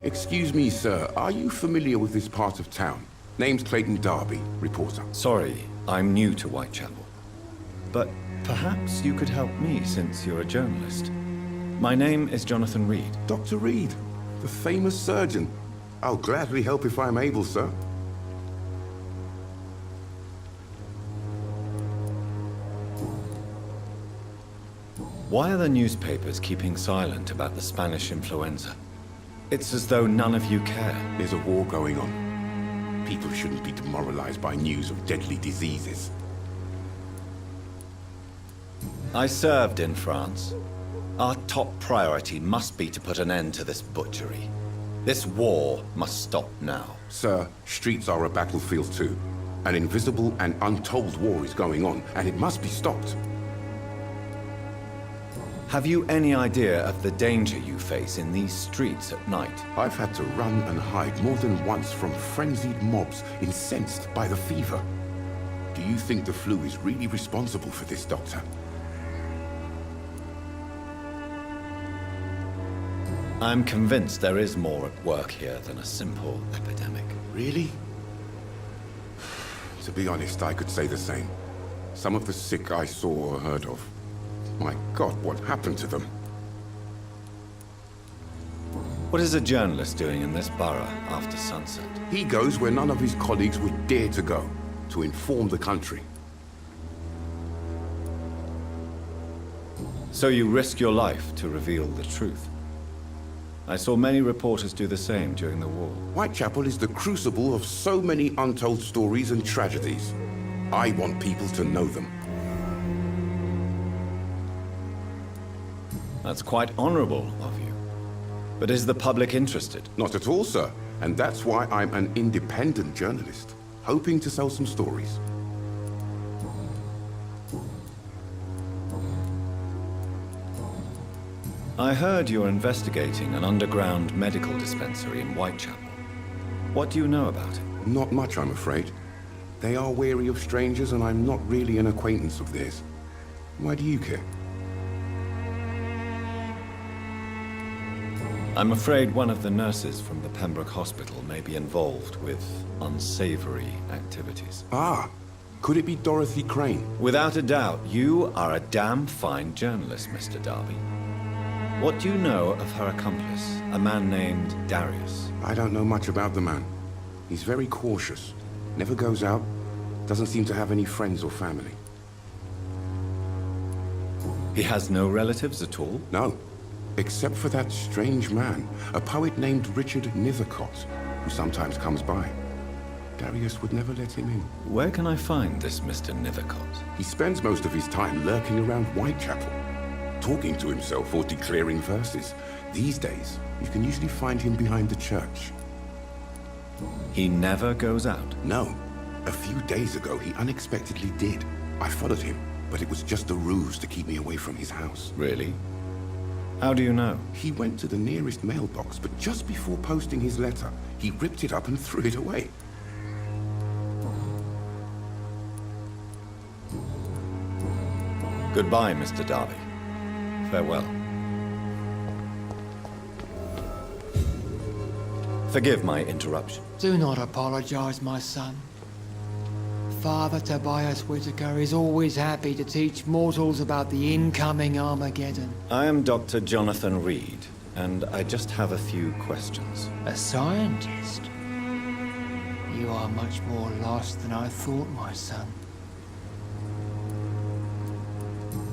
Excuse me, sir. Are you familiar with this part of town? Name's Clayton Darby, reporter. Sorry, I'm new to Whitechapel. But perhaps you could help me since you're a journalist. My name is Jonathan Reed. Dr. Reed, the famous surgeon. I'll gladly help if I'm able, sir. Why are the newspapers keeping silent about the Spanish influenza? It's as though none of you care. There's a war going on. People shouldn't be demoralized by news of deadly diseases. I served in France. Our top priority must be to put an end to this butchery. This war must stop now. Sir, streets are a battlefield too. An invisible and untold war is going on, and it must be stopped. Have you any idea of the danger you face in these streets at night? I've had to run and hide more than once from frenzied mobs incensed by the fever. Do you think the flu is really responsible for this, Doctor? I'm convinced there is more at work here than a simple epidemic. Really? To be honest, I could say the same. Some of the sick I saw or heard of. My God, what happened to them? What is a journalist doing in this borough after sunset? He goes where none of his colleagues would dare to go, to inform the country. So you risk your life to reveal the truth. I saw many reporters do the same during the war. Whitechapel is the crucible of so many untold stories and tragedies. I want people to know them. That's quite honorable of you. But is the public interested? Not at all, sir. And that's why I'm an independent journalist, hoping to sell some stories. I heard you're investigating an underground medical dispensary in Whitechapel. What do you know about it? Not much, I'm afraid. They are wary of strangers, and I'm not really an acquaintance of theirs. Why do you care? I'm afraid one of the nurses from the Pembroke Hospital may be involved with unsavory activities. Ah, could it be Dorothy Crane? Without a doubt, you are a damn fine journalist, Mr. Darby. What do you know of her accomplice, a man named Darius? I don't know much about the man. He's very cautious. Never goes out. Doesn't seem to have any friends or family. He has no relatives at all? No. Except for that strange man, a poet named Richard Nithercott, who sometimes comes by. Darius would never let him in. Where can I find this Mr. Nithercott? He spends most of his time lurking around Whitechapel, talking to himself or declaring verses. These days, you can usually find him behind the church. He never goes out? No. A few days ago, he unexpectedly did. I followed him, but it was just a ruse to keep me away from his house. Really? How do you know? He went to the nearest mailbox, but just before posting his letter, he ripped it up and threw it away. Goodbye, Mr. Darby. Farewell. Forgive my interruption. Do not apologize, my son. Father Tobias Whitaker is always happy to teach mortals about the incoming Armageddon. I am Dr. Jonathan Reed, and I just have a few questions. A scientist? You are much more lost than I thought, my son.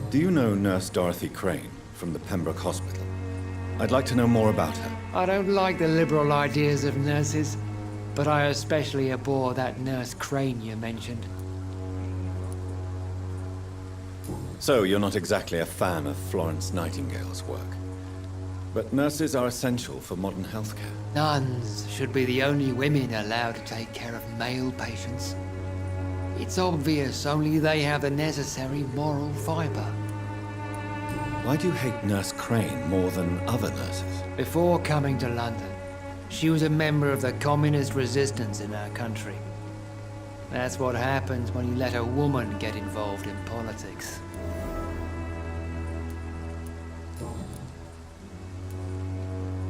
Do you know Nurse Dorothy Crane from the Pembroke Hospital? I'd like to know more about her. I don't like the liberal ideas of nurses, but I especially abhor that Nurse Crane you mentioned. So, you're not exactly a fan of Florence Nightingale's work. But nurses are essential for modern healthcare. Nuns should be the only women allowed to take care of male patients. It's obvious only they have the necessary moral fiber. Why do you hate Nurse Crane more than other nurses? Before coming to London, she was a member of the communist resistance in our country. That's what happens when you let a woman get involved in politics.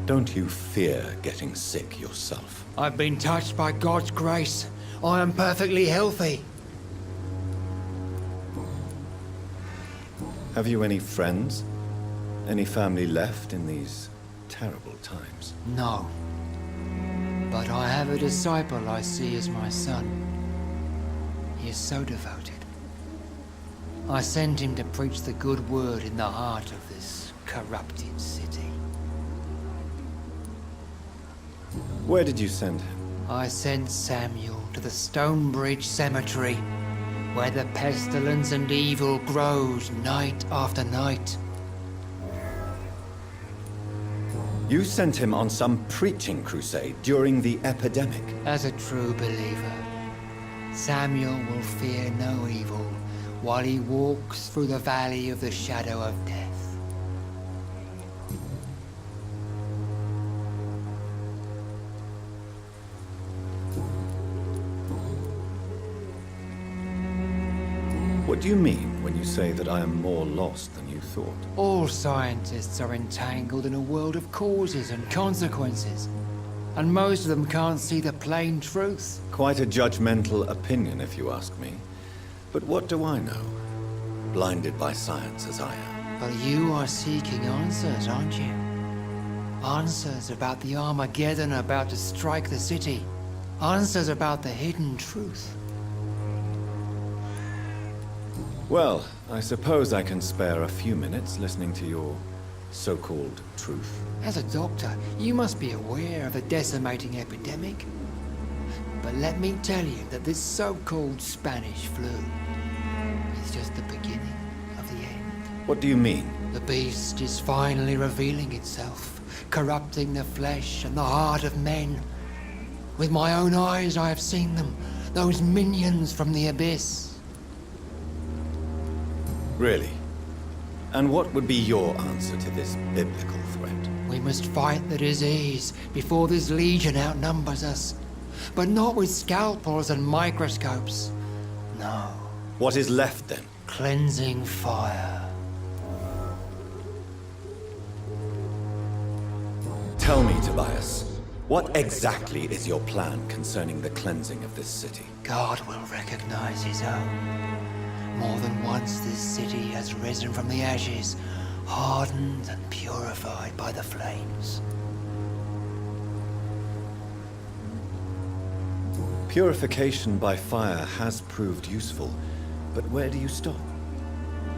Don't you fear getting sick yourself? I've been touched by God's grace. I am perfectly healthy. Have you any friends? Any family left in these terrible times? No. But I have a disciple I see as my son. He is so devoted. I sent him to preach the good word in the heart of this corrupted city. Where did you send him? I sent Samuel to the Stonebridge Cemetery, where the pestilence and evil grows night after night. You sent him on some preaching crusade during the epidemic. As a true believer, Samuel will fear no evil while he walks through the valley of the shadow of death. What do you mean when you say that I am more lost than you thought? All scientists are entangled in a world of causes and consequences, and most of them can't see the plain truth. Quite a judgmental opinion, if you ask me. But what do I know? Blinded by science as I am. But you are seeking answers, aren't you? Answers about the Armageddon about to strike the city. Answers about the hidden truth. Well, I suppose I can spare a few minutes listening to your so-called truth. As a doctor, you must be aware of the decimating epidemic. But let me tell you that this so-called Spanish flu is just the beginning of the end. What do you mean? The beast is finally revealing itself, corrupting the flesh and the heart of men. With my own eyes I have seen them, those minions from the abyss. Really? And what would be your answer to this biblical threat? We must fight the disease before this legion outnumbers us. But not with scalpels and microscopes. No. What is left then? Cleansing fire. Tell me, Tobias, what exactly is your plan concerning the cleansing of this city? God will recognize his own. More than once this city has risen from the ashes, hardened and purified by the flames. Purification by fire has proved useful, but where do you stop?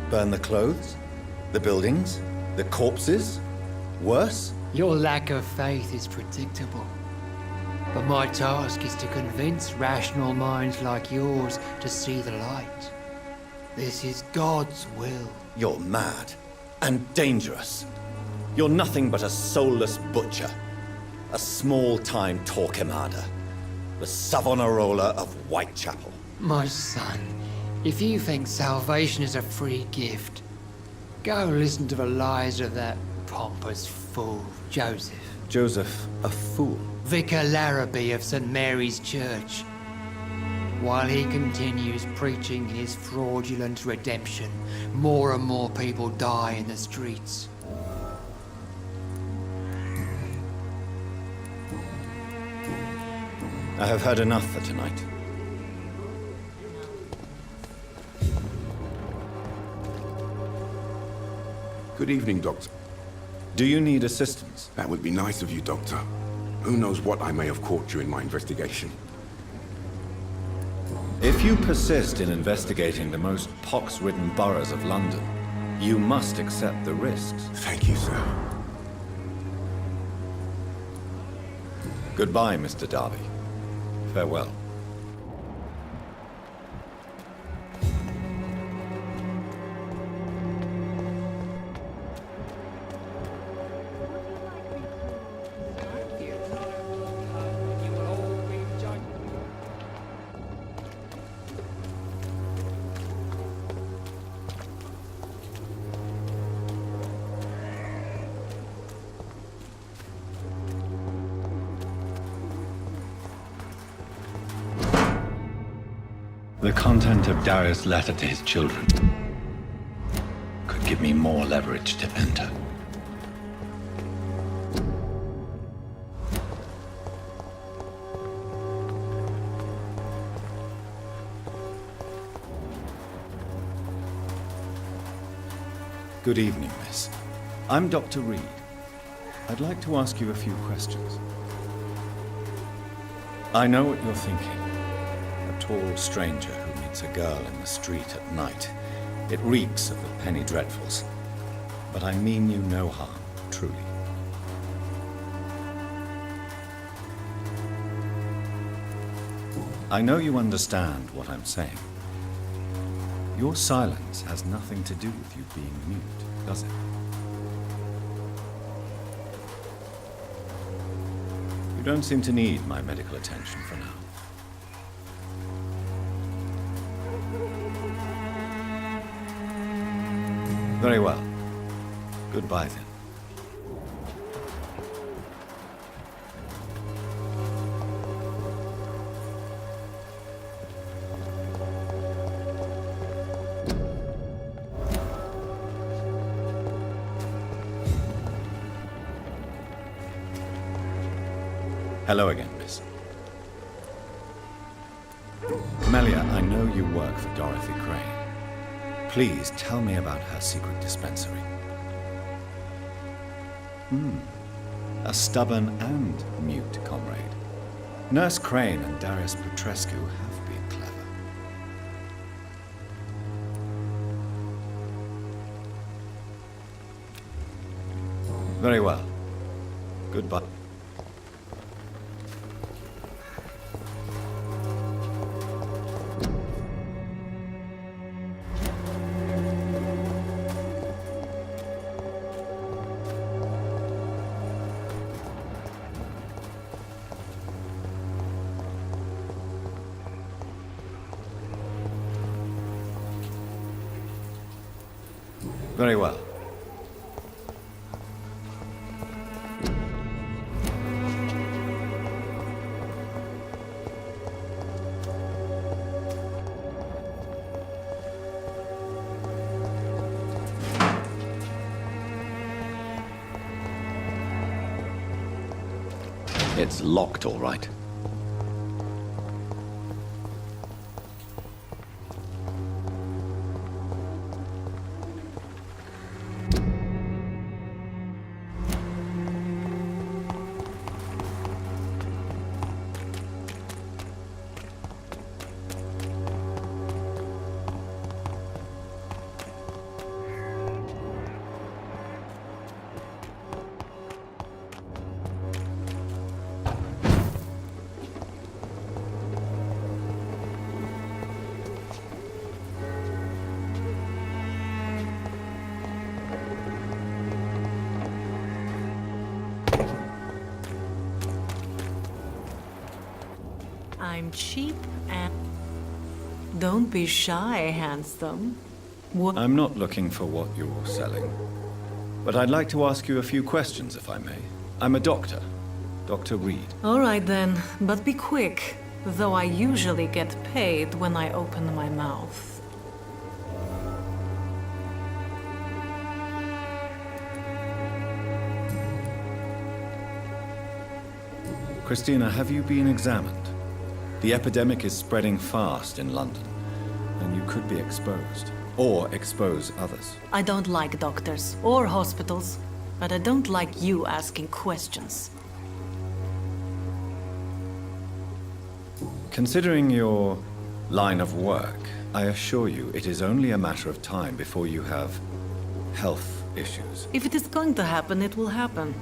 Burn the clothes? The buildings? The corpses? Worse? Your lack of faith is predictable. But my task is to convince rational minds like yours to see the light. This is God's will. You're mad and dangerous. You're nothing but a soulless butcher. A small-time Torquemada. The Savonarola of Whitechapel. My son, if you think salvation is a free gift, go listen to the lies of that pompous fool, Joseph. Joseph, a fool? Vicar Larrabee of St. Mary's Church. While he continues preaching his fraudulent redemption, more and more people die in the streets. I have had enough for tonight. Good evening, Doctor. Do you need assistance? That would be nice of you, Doctor. Who knows what I may have caught during my investigation. If you persist in investigating the most pox-ridden boroughs of London, you must accept the risks. Thank you, sir. Goodbye, Mr. Darby. Farewell. The content of Darius' letter to his children could give me more leverage to enter. Good evening, miss. I'm Dr. Reed. I'd like to ask you a few questions. I know what you're thinking. A tall stranger who meets a girl in the street at night. It reeks of the penny dreadfuls. But I mean you no harm, truly. I know you understand what I'm saying. Your silence has nothing to do with you being mute, does it? You don't seem to need my medical attention for now. Very well. Goodbye then. Hello again, miss. Melia, I know you work for Dorothy Crane. Please tell me about her secret dispensary. A stubborn and mute comrade. Nurse Crane and Darius Petrescu have been clever. Very well. Goodbye. Very well. It's locked, all right. I'm cheap and... Don't be shy, handsome. What? I'm not looking for what you're selling. But I'd like to ask you a few questions, if I may. I'm a doctor. Dr. Reed. All right then, but be quick. Though I usually get paid when I open my mouth. Christina, have you been examined? The epidemic is spreading fast in London, and you could be exposed, or expose others. I don't like doctors or hospitals, but I don't like you asking questions. Considering your line of work, I assure you it is only a matter of time before you have health issues. If it is going to happen, it will happen.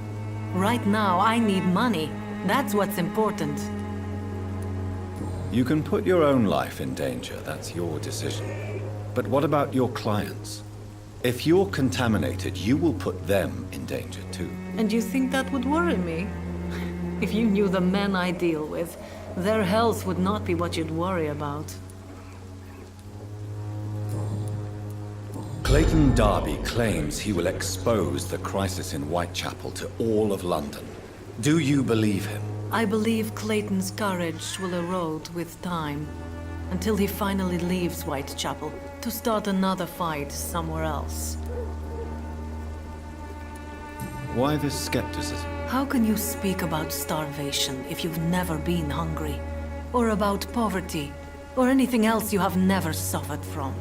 Right now, I need money. That's what's important. You can put your own life in danger, that's your decision. But what about your clients? If you're contaminated, you will put them in danger too. And you think that would worry me? If you knew the men I deal with, their health would not be what you'd worry about. Clayton Darby claims he will expose the crisis in Whitechapel to all of London. Do you believe him? I believe Clayton's courage will erode with time, until he finally leaves Whitechapel to start another fight somewhere else. Why this skepticism? How can you speak about starvation if you've never been hungry? Or about poverty? Or anything else you have never suffered from?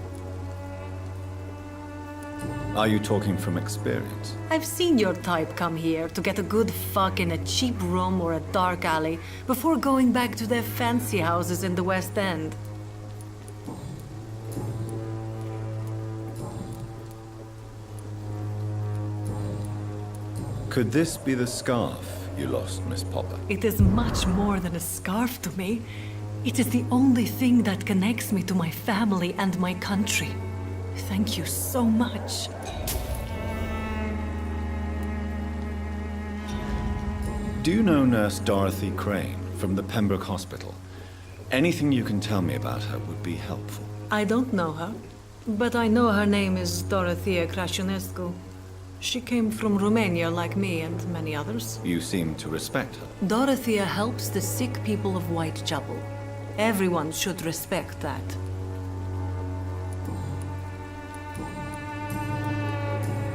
Are you talking from experience? I've seen your type come here to get a good fuck in a cheap room or a dark alley before going back to their fancy houses in the West End. Could this be the scarf you lost, Miss Popper? It is much more than a scarf to me. It is the only thing that connects me to my family and my country. Thank you so much. Do you know Nurse Dorothy Crane from the Pembroke Hospital? Anything you can tell me about her would be helpful. I don't know her, but I know her name is Dorothea Crăciunescu. She came from Romania like me and many others. You seem to respect her. Dorothea helps the sick people of Whitechapel. Everyone should respect that.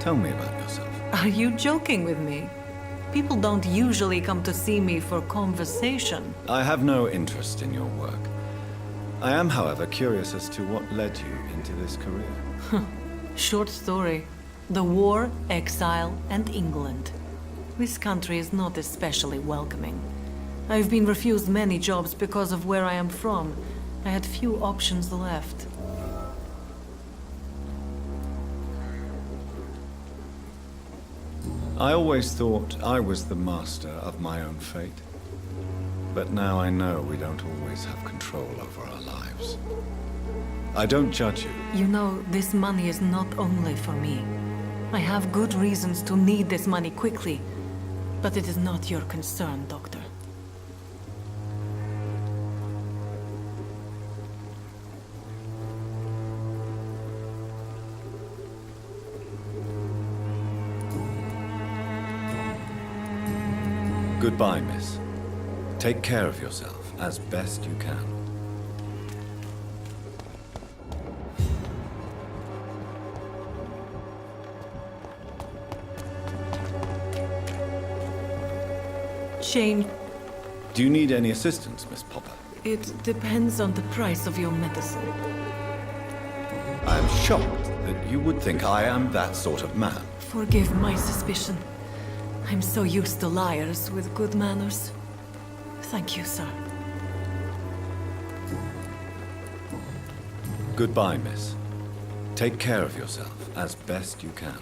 Tell me about yourself. Are you joking with me? People don't usually come to see me for conversation. I have no interest in your work. I am, however, curious as to what led you into this career. Short story. The war, exile, and England. This country is not especially welcoming. I've been refused many jobs because of where I am from. I had few options left. I always thought I was the master of my own fate. But now I know we don't always have control over our lives. I don't judge you. You know, this money is not only for me. I have good reasons to need this money quickly, but it is not your concern, Doctor. Goodbye, miss. Take care of yourself as best you can. Shane, Do you need any assistance, Miss Popper? it depends on the price of your medicine. I am shocked that you would think I am that sort of man. Forgive my suspicion. I'm so used to liars with good manners. Thank you, sir. Goodbye, miss. Take care of yourself as best you can.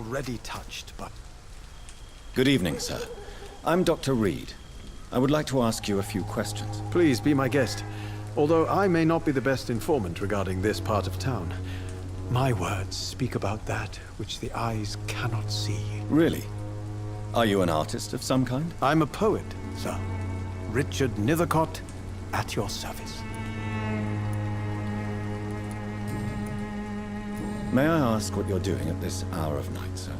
already touched, but... Good evening, sir. I'm Dr. Reed. I would like to ask you a few questions. Please be my guest. Although I may not be the best informant regarding this part of town, my words speak about that which the eyes cannot see. Really? Are you an artist of some kind? I'm a poet, sir. Richard Nethercott, at your service. May I ask what you're doing at this hour of night, sir?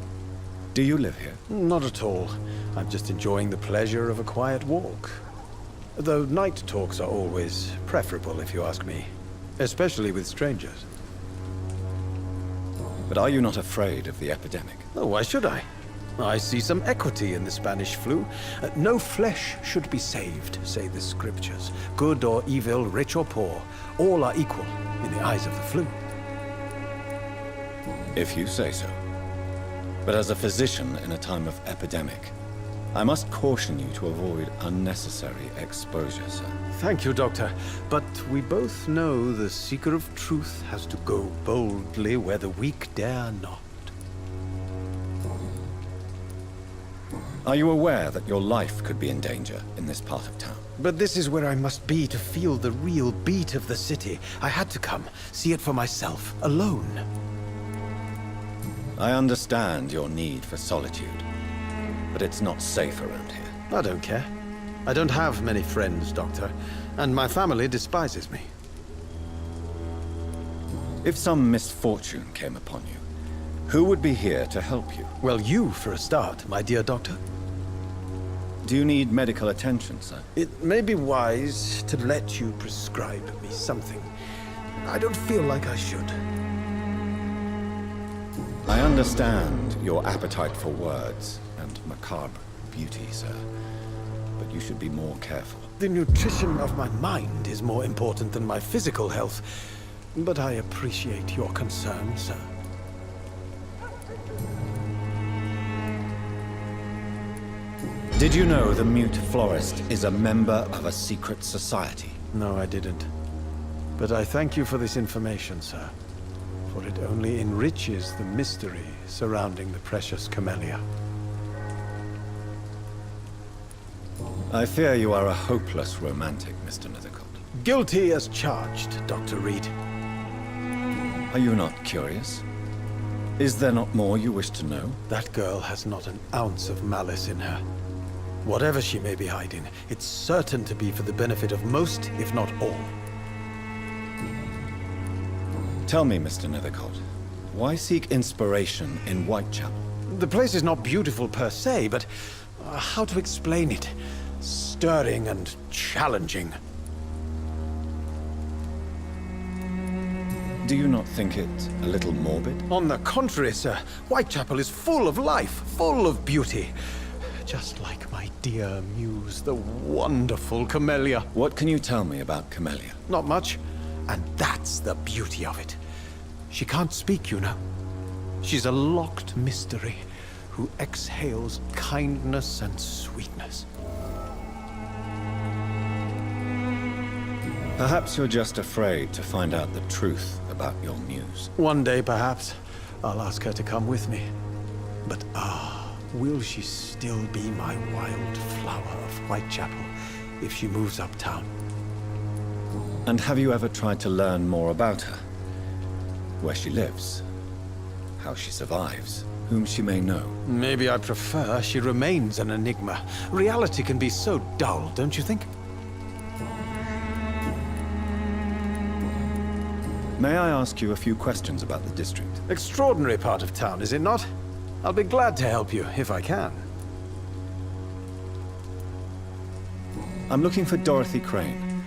Do you live here? Not at all. I'm just enjoying the pleasure of a quiet walk. Though night talks are always preferable, if you ask me. Especially with strangers. But are you not afraid of the epidemic? Oh, why should I? I see some equity in the Spanish flu. No flesh should be saved, say the scriptures. Good or evil, rich or poor, all are equal in the eyes of the flu. If you say so. But as a physician in a time of epidemic, I must caution you to avoid unnecessary exposure, sir. Thank you, Doctor. But we both know the seeker of truth has to go boldly where the weak dare not. Are you aware that your life could be in danger in this part of town? But this is where I must be to feel the real beat of the city. I had to come, see it for myself, alone. I understand your need for solitude, but it's not safe around here. I don't care. I don't have many friends, Doctor, and my family despises me. If some misfortune came upon you, who would be here to help you? Well, you for a start, my dear Doctor. Do you need medical attention, sir? It may be wise to let you prescribe me something. I don't feel like I should. I understand your appetite for words and macabre beauty, sir. But you should be more careful. The nutrition of my mind is more important than my physical health. But I appreciate your concern, sir. Did you know the mute florist is a member of a secret society? No, I didn't. But I thank you for this information, sir. For it only enriches the mystery surrounding the precious camellia. I fear you are a hopeless romantic, Mr. Nethercott. Guilty as charged, Dr. Reed. Are you not curious? Is there not more you wish to know? That girl has not an ounce of malice in her. Whatever she may be hiding, it's certain to be for the benefit of most, if not all. Tell me, Mr. Nethercott, why seek inspiration in Whitechapel? The place is not beautiful per se, but how to explain it? Stirring and challenging. Do you not think it a little morbid? On the contrary, sir. Whitechapel is full of life, full of beauty. Just like my dear muse, the wonderful Camellia. What can you tell me about Camellia? Not much. And that's the beauty of it. She can't speak, you know. She's a locked mystery who exhales kindness and sweetness. Perhaps you're just afraid to find out the truth about your muse. One day, perhaps, I'll ask her to come with me. But will she still be my wild flower of Whitechapel if she moves uptown? And have you ever tried to learn more about her? Where she lives? How she survives? Whom she may know? Maybe I prefer she remains an enigma. Reality can be so dull, don't you think? May I ask you a few questions about the district? Extraordinary part of town, is it not? I'll be glad to help you, if I can. I'm looking for Dorothy Crane,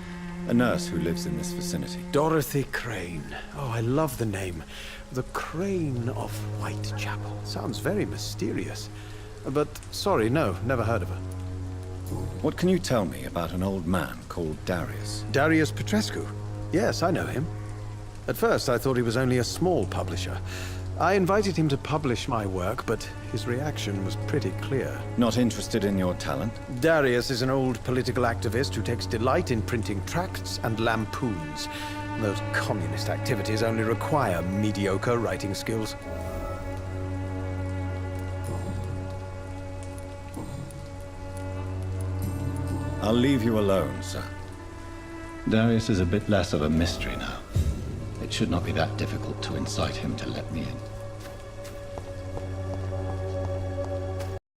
a nurse who lives in this vicinity. Dorothy Crane. Oh, I love the name. The Crane of Whitechapel. Sounds very mysterious. But, sorry, no, never heard of her. What can you tell me about an old man called Darius? Darius Petrescu? Yes, I know him. At first, I thought he was only a small publisher. I invited him to publish my work, but his reaction was pretty clear. Not interested in your talent? Darius is an old political activist who takes delight in printing tracts and lampoons. Those communist activities only require mediocre writing skills. I'll leave you alone, sir. Darius is a bit less of a mystery now. It should not be that difficult to incite him to let me in.